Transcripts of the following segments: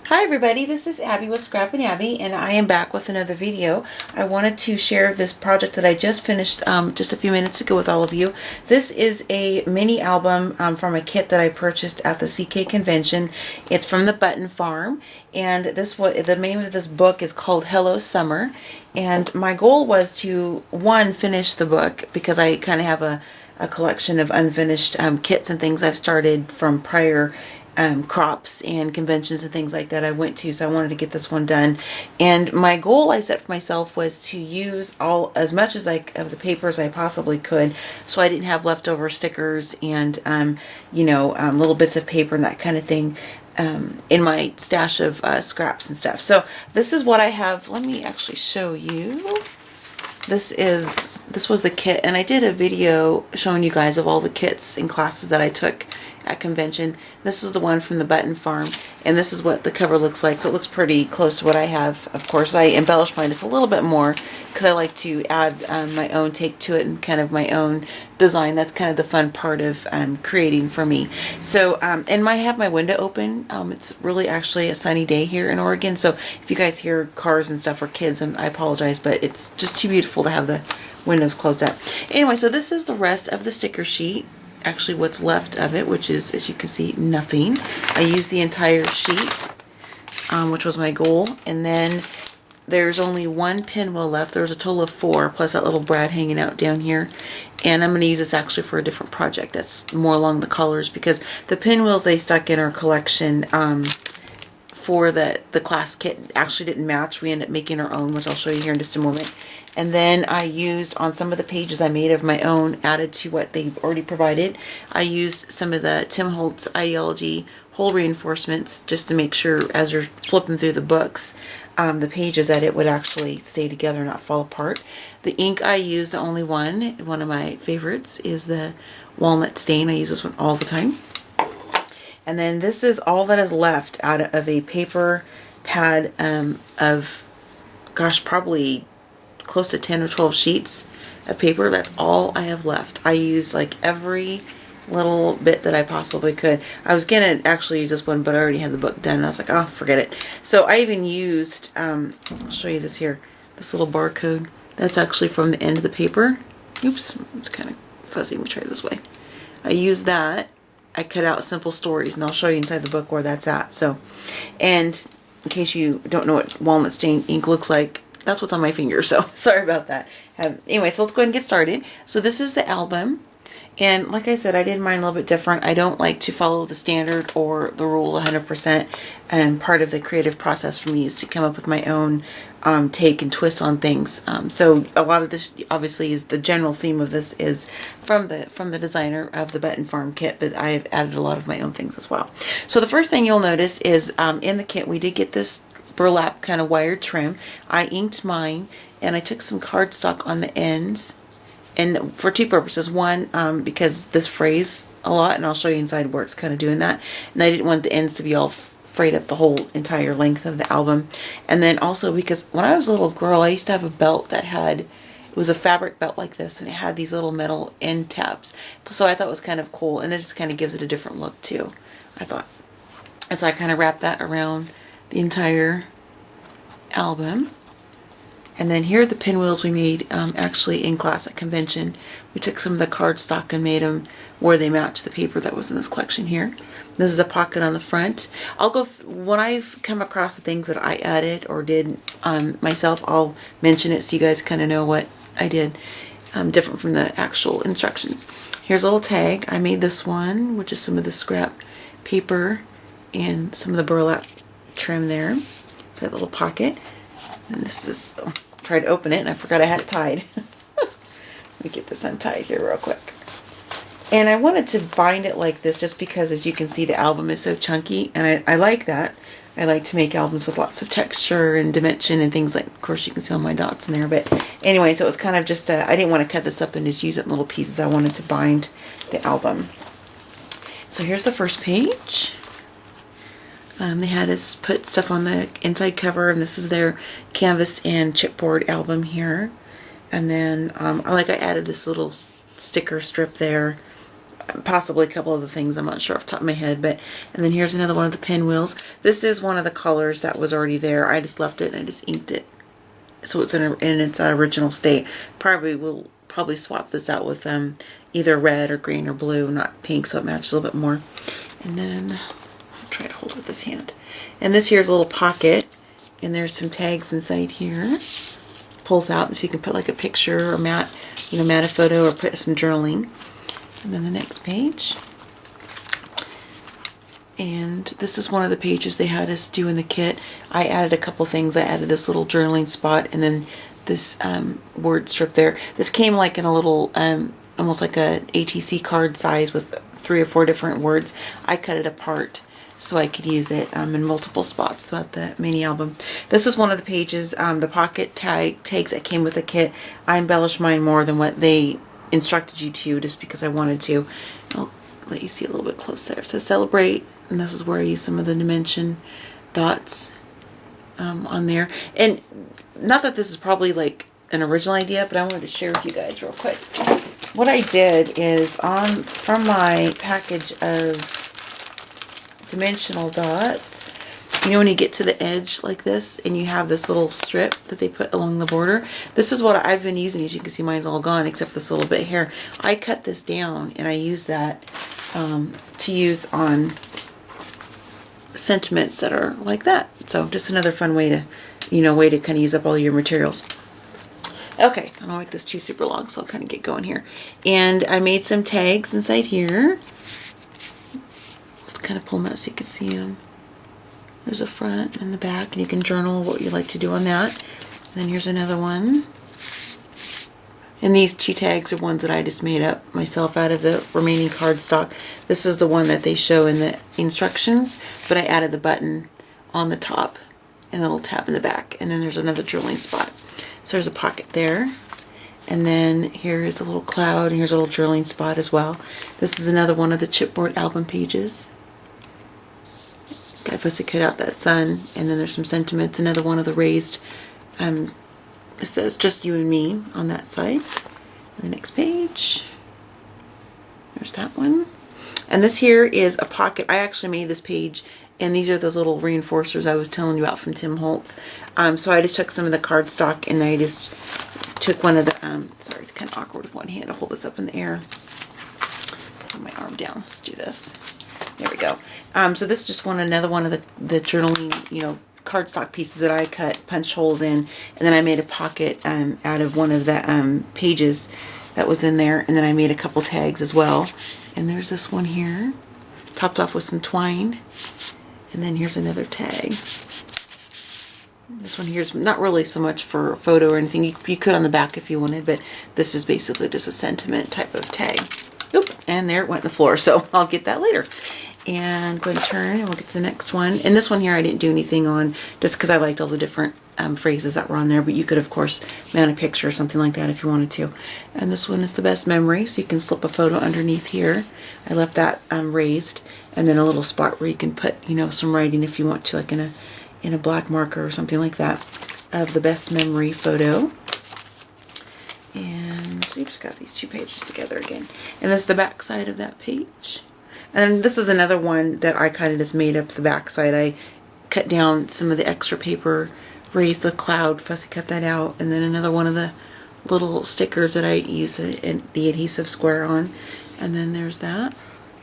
Hi everybody, this is Abby with Scrappin' Abby, and I am back with another video. I wanted to share this project that I just finished just a few minutes ago with all of you. This is a mini album from a kit that I purchased at the CK convention. It's from the Button Farm, and the name of this book is called Hello Summer. And my goal was to, one, finish the book because I kind of have a collection of unfinished kits and things I've started from prior crops and conventions and things like that I went to, so I wanted to get this one done. And my goal I set for myself was to use as much as of the paper as I possibly could, so I didn't have leftover stickers and little bits of paper and that kind of thing in my stash of scraps and stuff. So this is what I have. Let me actually show you. This was the kit, and I did a video showing you guys of all the kits and classes that I took at convention. This is the one from the Button Farm, and this is what the cover looks like. So it looks pretty close to what I have. Of course, I embellished mine just a little bit more because I like to add my own take to it and kind of my own design. That's kind of the fun part of creating for me. So, and I have my window open. It's really actually a sunny day here in Oregon. So if you guys hear cars and stuff or kids, I apologize, but it's just too beautiful to have the windows closed up. Anyway, so this is the rest of the sticker sheet. Actually, what's left of it, which is, as you can see, nothing. I used the entire sheet, which was my goal. And then there's only one pinwheel left. There's a total of 4, plus that little brad hanging out down here. And I'm going to use this actually for a different project that's more along the colors, because the pinwheels they stuck in our collection for the class kit actually didn't match. We ended up making our own, which I'll show you here in just a moment. And then I used, on some of the pages I made of my own, added to what they already provided, I used some of the Tim Holtz Ideology hole reinforcements just to make sure as you're flipping through the books, the pages, that it would actually stay together and not fall apart. The ink I used, the only one of my favorites, is the Walnut Stain. I use this one all the time. And then this is all that is left out of a paper pad of, gosh, probably close to 10 or 12 sheets of paper. That's all I have left. I used like every little bit that I possibly could. I was gonna actually use this one, but I already had the book done, and I was like, oh, forget it. So I even used, I'll show you this here, this little barcode. That's actually from the end of the paper. Oops, it's kind of fuzzy. Let me try it this way. I used that. I cut out Simple Stories, and I'll show you inside the book where that's at. So, and in case you don't know what walnut stain ink looks like, that's what's on my finger, so sorry about that. Anyway, so let's go ahead and get started. So this is the album, and like I said, I did mine a little bit different. I don't like to follow the standard or the rules 100%, and part of the creative process for me is to come up with my own take and twist on things. So a lot of this obviously is the general theme of this is from the designer of the Button Farm kit, but I have added a lot of my own things as well. So the first thing you'll notice is in the kit we did get this burlap kind of wired trim. I inked mine, and I took some cardstock on the ends, and for 2 purposes. One, because this frays a lot, and I'll show you inside where it's kind of doing that, and I didn't want the ends to be all frayed up the whole entire length of the album. And then also because when I was a little girl, I used to have a belt that it was a fabric belt like this, and it had these little metal end tabs, so I thought it was kind of cool, and it just kind of gives it a different look too, I thought. And so I kind of wrapped that around the entire album. And then here are the pinwheels we made actually in class at convention. We took some of the cardstock and made them where they match the paper that was in this collection here. This is a pocket on the front. I'll go when I've come across the things that I added or did myself, I'll mention it so you guys kind of know what I did different from the actual instructions. Here's a little tag. I made this one, which is some of the scrap paper and some of the burlap trim there. So that little pocket, and this is, try to open it, and I forgot I had it tied. Let me get this untied here real quick. And I wanted to bind it like this just because, as you can see, the album is so chunky, and I like that. I like to make albums with lots of texture and dimension and things like, of course you can see all my dots in there, but anyway, so it was kind of just I didn't want to cut this up and just use it in little pieces. I wanted to bind the album. So here's the first page. They had us put stuff on the inside cover, and this is their canvas and chipboard album here. And then I added this little sticker strip there possibly a couple other things, I'm not sure off the top of my head, but, and then here's another one of the pinwheels. This is one of the colors that was already there. I just left it and I just inked it, so it's in its original state. Will probably swap this out with either red or green or blue, not pink, so it matches a little bit more. And then I'll try to hold it with this hand. And this here's a little pocket, and there's some tags inside here. Pulls out, so you can put like a picture or mat a photo, or put some journaling. And then the next page. And this is one of the pages they had us do in the kit. I added a couple things. I added this little journaling spot, and then this word strip there. This came like in a little, almost like a ATC card size with 3 or 4 different words. I cut it apart so I could use it in multiple spots throughout the mini album. This is one of the pages, the pocket tags that came with the kit. I embellished mine more than what they instructed you to, just because I wanted to. I'll let you see a little bit close there. So celebrate, and this is where I use some of the dimension dots on there. And not that this is probably like an original idea, but I wanted to share with you guys real quick. What I did is from my package of dimensional dots, you know, when you get to the edge like this and you have this little strip that they put along the border, this is what I've been using. As you can see, mine's all gone except this little bit here. I cut this down and I use that to use on sentiments that are like that. So just another fun way to, kind of use up all your materials. Okay, I don't make this too super long, so I'll kind of get going here. And I made some tags inside here. Let's kind of pull them out so you can see them. There's a front and the back, and you can journal what you like to do on that. And then here's another one. And these 2 tags are ones that I just made up myself out of the remaining cardstock. This is the one that they show in the instructions, but I added the button on the top and a little tab in the back. And then there's another drilling spot. So there's a pocket there. And then here is a little cloud, and here's a little drilling spot as well. This is another one of the chipboard album pages. I fussy cut out that sun, and then there's some sentiments. Another one of the raised, it says just you and me on that side. And the next page, there's that one. And this here is a pocket. I actually made this page, and these are those little reinforcers I was telling you about from Tim Holtz. So I just took some of the cardstock, and I just took one of the, sorry, it's kind of awkward with one hand to hold this up in the air. Put my arm down. Let's do this. There we go. So this is just another one of the journaling, cardstock pieces that I cut, punch holes in, and then I made a pocket out of one of the pages that was in there, and then I made a couple tags as well. And there's this one here, topped off with some twine, and then here's another tag. This one here's not really so much for a photo or anything. You could on the back if you wanted, but this is basically just a sentiment type of tag. Oop, and there it went in the floor, so I'll get that later. And go ahead and turn, and we'll get to the next one. And this one here I didn't do anything on, just because I liked all the different phrases that were on there, but you could of course mount a picture or something like that if you wanted to. And this one is the best memory, so you can slip a photo underneath here. I left that raised, and then a little spot where you can put some writing if you want to, like in a black marker or something like that, of the best memory photo. And oops, got these 2 pages together again. And this is the back side of that page. And this is another one that I kind of just made up the back side. I cut down some of the extra paper, raised the cloud, fussy cut that out, and then another one of the little stickers that I use the adhesive square on. And then there's that.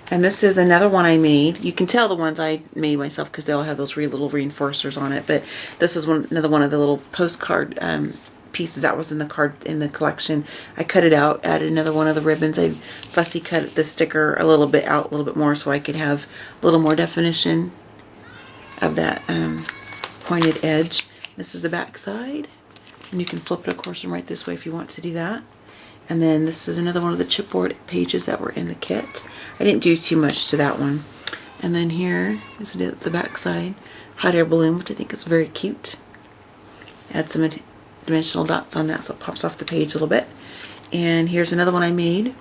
And this is another one I made. You can tell the ones I made myself because they all have those little reinforcers on it. But this is another one of the little postcard pieces that was in the collection. I cut it out, added another one of the ribbons. I fussy cut the sticker a little bit more so I could have a little more definition of that pointed edge. This is the back side, and you can flip it of course and write this way if you want to do that. And then this is another one of the chipboard pages that were in the kit. I didn't do too much to that one. And then here is the back side, hot air balloon, which I think is very cute. Add some dimensional dots on that so it pops off the page a little bit. And here's another one I made.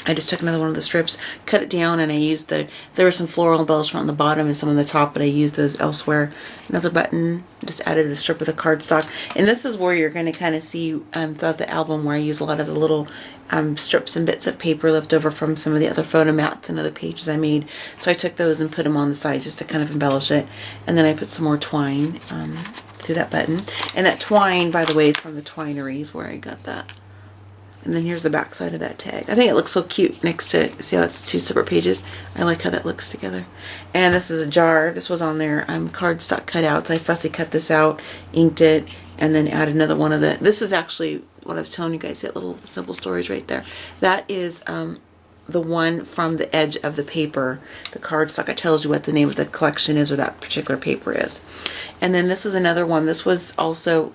I just took another one of the strips, cut it down, and I used there was some floral embellishment on the bottom and some on the top, but I used those elsewhere. Another button, just added the strip with the cardstock. And this is where you're going to kind of see throughout the album where I use a lot of the little strips and bits of paper left over from some of the other photo mats and other pages I made. So I took those and put them on the sides just to kind of embellish it. And then I put some more twine through that button. And that twine, by the way, is from the Twineries where I got that. And then here's the back side of that tag. I think it looks so cute next to, see how it's two separate pages? I like how that looks together. And this is a jar. This was on there, cardstock cutouts. I fussy cut this out, inked it, and then added another one of the, this is actually what I was telling you guys, that little simple stories right there. That is the one from the edge of the paper, the cardstock. It tells you what the name of the collection is or that particular paper is. And then this is another one. This was also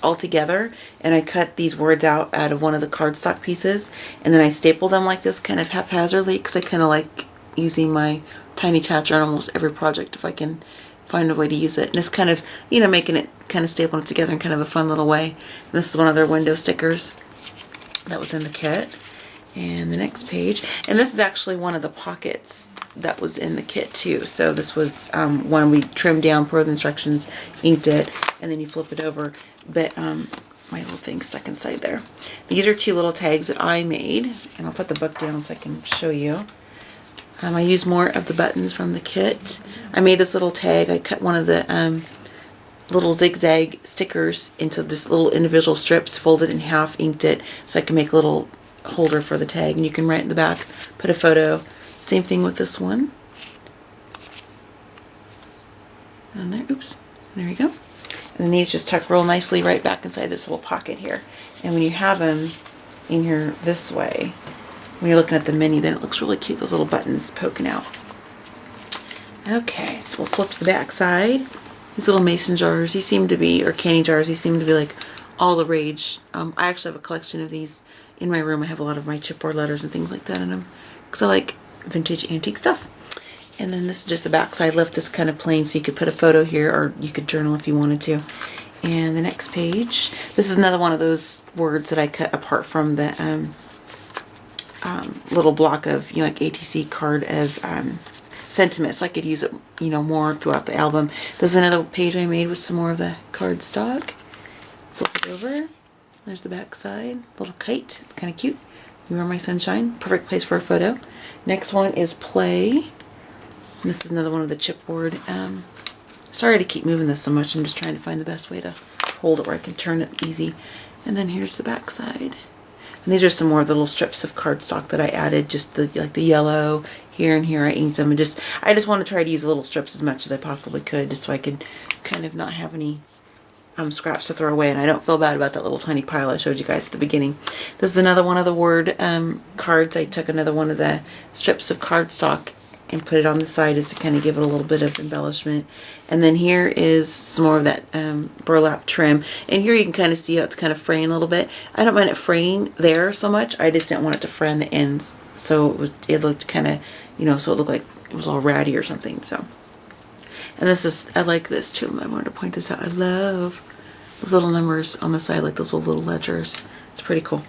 all together, and I cut these words out of one of the cardstock pieces, and then I stapled them like this kind of haphazardly because I kind of like using my tiny Tatter on almost every project if I can find a way to use it. And it's kind of, you know, making it kind of stapling it together in kind of a fun little way. And this is one of their window stickers that was in the kit. And the next page, and this is actually one of the pockets that was in the kit too. So this was one we trimmed down per the instructions, inked it, and then you flip it over. But my little thing stuck inside there. These are two little tags that I made, and I'll put the book down so I can show you. I used more of the buttons from the kit. I made this little tag. I cut one of the little zigzag stickers into this little individual strips, folded in half, inked it, so I can make a little holder for the tag, and you can write in the back, put a photo. Same thing with this one. And there, oops, there we go. And then these just tuck real nicely right back inside this little pocket here. And when you have them in here this way, when you're looking at the mini, then it looks really cute, those little buttons poking out. Okay, so we'll flip to the back side. These little mason jars, these seem to be, or candy jars, these seem to be like all the rage. I actually have a collection of these in my room. I have a lot of my chipboard letters and things like that in them because I like vintage antique stuff. And then this is just the back side. Left this kind of plain so you could put a photo here, or you could journal if you wanted to. And the next page, this is another one of those words that I cut apart from the little block of, you know, like ATC card of sentiment, so I could use it, you know, more throughout the album. There's another page I made with some more of the cardstock. Flip it over. There's the back side. Little kite. It's kind of cute. You are my sunshine. Perfect place for a photo. Next one is play. And this is another one of the chipboard. Sorry to keep moving this so much. I'm just trying to find the best way to hold it where I can turn it easy. And then here's the back side. And these are some more of the little strips of cardstock that I added. Just the like the yellow here and here. I inked them, and I just want to try to use little strips as much as I possibly could, just so I could kind of not have any scraps to throw away, and I don't feel bad about that little tiny pile I showed you guys at the beginning. This is another one of the word cards. I took another one of the strips of cardstock and put it on the side just to kind of give it a little bit of embellishment. And then here is some more of that burlap trim. And here you can kind of see how it's kind of fraying a little bit. I don't mind it fraying there so much. I just didn't want it to fray on the ends. So it looked kind of, you know, so it looked like it was all ratty or something. So, and this is, I like this too. I wanted to point this out. I love those little numbers on the side, like those little ledgers. It's pretty cool.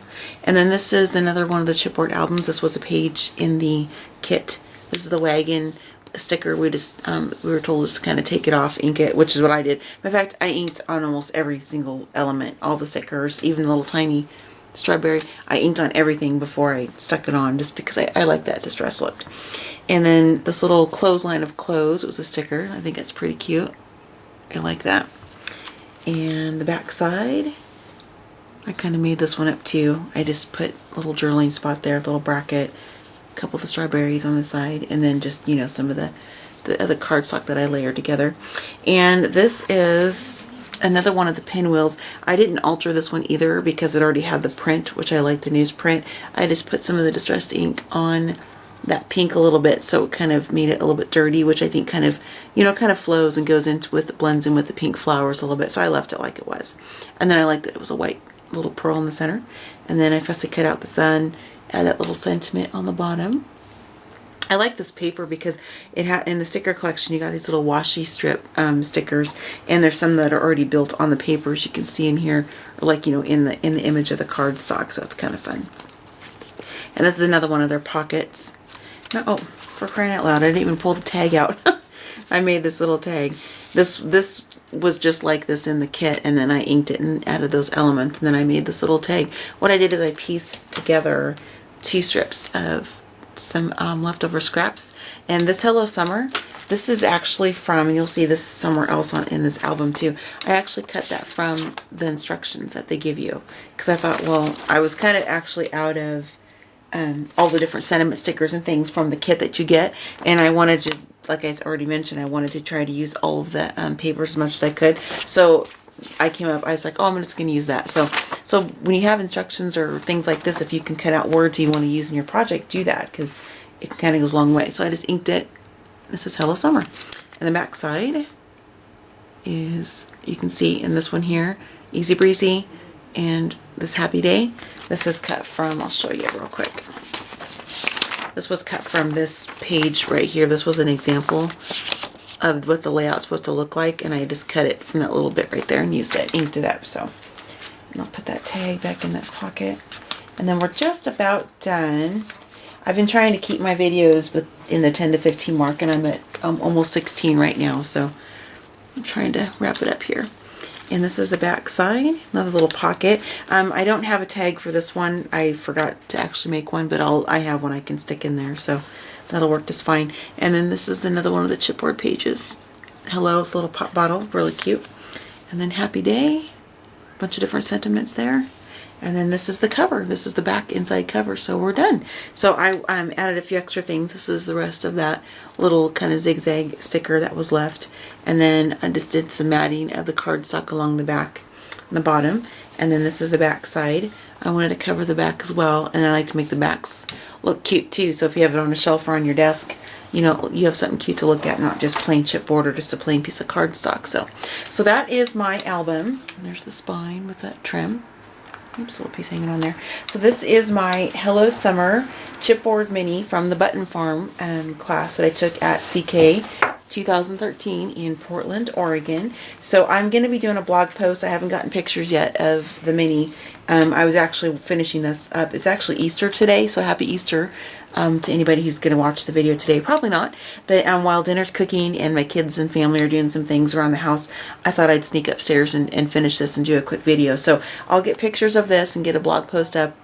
And then this is another one of the chipboard albums. This was a page in the kit. This is the wagon sticker. We were told just to kind of take it off, ink it, which is what I did. In fact, I inked on almost every single element, all the stickers, even the little tiny strawberry. I inked on everything before I stuck it on, just because I like that distress look. And then this little clothesline of clothes, it was a sticker. I think it's pretty cute. I like that. And the back side, I kind of made this one up too. I just put a little journaling spot there, a little bracket, a couple of the strawberries on the side, and then just, you know, some of the other cardstock that I layered together. And this is another one of the pinwheels. I didn't alter this one either because it already had the print, which I like the newsprint. I just put some of the distressed ink on that pink a little bit, so it kind of made it a little bit dirty, which I think kind of, you know, kind of flows and goes into with, blends in with the pink flowers a little bit. So I left it like it was. And then I liked that it was a white little pearl in the center. And then I fussy cut out the sun, add that little sentiment on the bottom. I like this paper because it had, in the sticker collection, you got these little washi strip stickers, and there's some that are already built on the paper, as you can see in here, or like, you know, in the image of the cardstock. So it's kind of fun. And this is another one of their pockets. No, oh, for crying out loud, I didn't even pull the tag out. I made this little tag. This was just like this in the kit, and then I inked it and added those elements, and then I made this little tag. What I did is I pieced together 2 strips of some leftover scraps. And this Hello Summer, this is actually from, and you'll see this somewhere else in this album too. I actually cut that from the instructions that they give you, because I thought, well, I was kind of actually out of all the different sentiment stickers and things from the kit that you get, and I wanted to, like I already mentioned, I wanted to try to use all of the papers as much as I could. So I was like, oh, I'm just going to use that. So when you have instructions or things like this, if you can cut out words you want to use in your project, do that, because it kind of goes a long way. So I just inked it. This is Hello Summer. And the back side is, you can see in this one here, Easy Breezy, and this Happy Day. This is cut from, I'll show you real quick. This was cut from this page right here. This was an example of what the layout's supposed to look like, and I just cut it from that little bit right there and used it, inked it up. So I'll put that tag back in that pocket. And then we're just about done. I've been trying to keep my videos in the 10 to 15 mark, and I'm at almost 16 right now, so I'm trying to wrap it up here. And this is the back side, another little pocket. I don't have a tag for this one. I forgot to actually make one, but I have one I can stick in there, so that'll work just fine. And then this is another one of the chipboard pages. Hello, little pop bottle, really cute. And then Happy Day, bunch of different sentiments there. And then this is the cover. This is the back inside cover. So we're done. So I added a few extra things. This is the rest of that little kind of zigzag sticker that was left. And then I just did some matting of the cardstock along the back and the bottom. And then this is the back side. I wanted to cover the back as well. And I like to make the backs look cute too. So if you have it on a shelf or on your desk, you know, you have something cute to look at, not just plain chipboard or just a plain piece of cardstock. So that is my album. And there's the spine with that trim. Oops, a little piece hanging on there. So this is my Hello Summer chipboard mini from the Button Farm class that I took at CK 2013 in Portland, Oregon. So I'm going to be doing a blog post. I haven't gotten pictures yet of the mini. I was actually finishing this up. It's actually Easter today, so happy Easter to anybody who's going to watch the video today. Probably not, but while dinner's cooking and my kids and family are doing some things around the house, I thought I'd sneak upstairs and finish this and do a quick video. So I'll get pictures of this and get a blog post up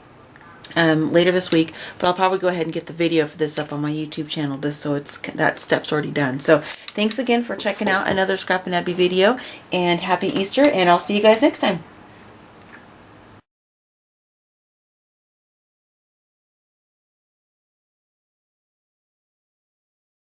later this week, but I'll probably go ahead and get the video for this up on my YouTube channel just so that step's already done. So thanks again for checking out another Scrap and Abby video, and happy Easter, and I'll see you guys next time.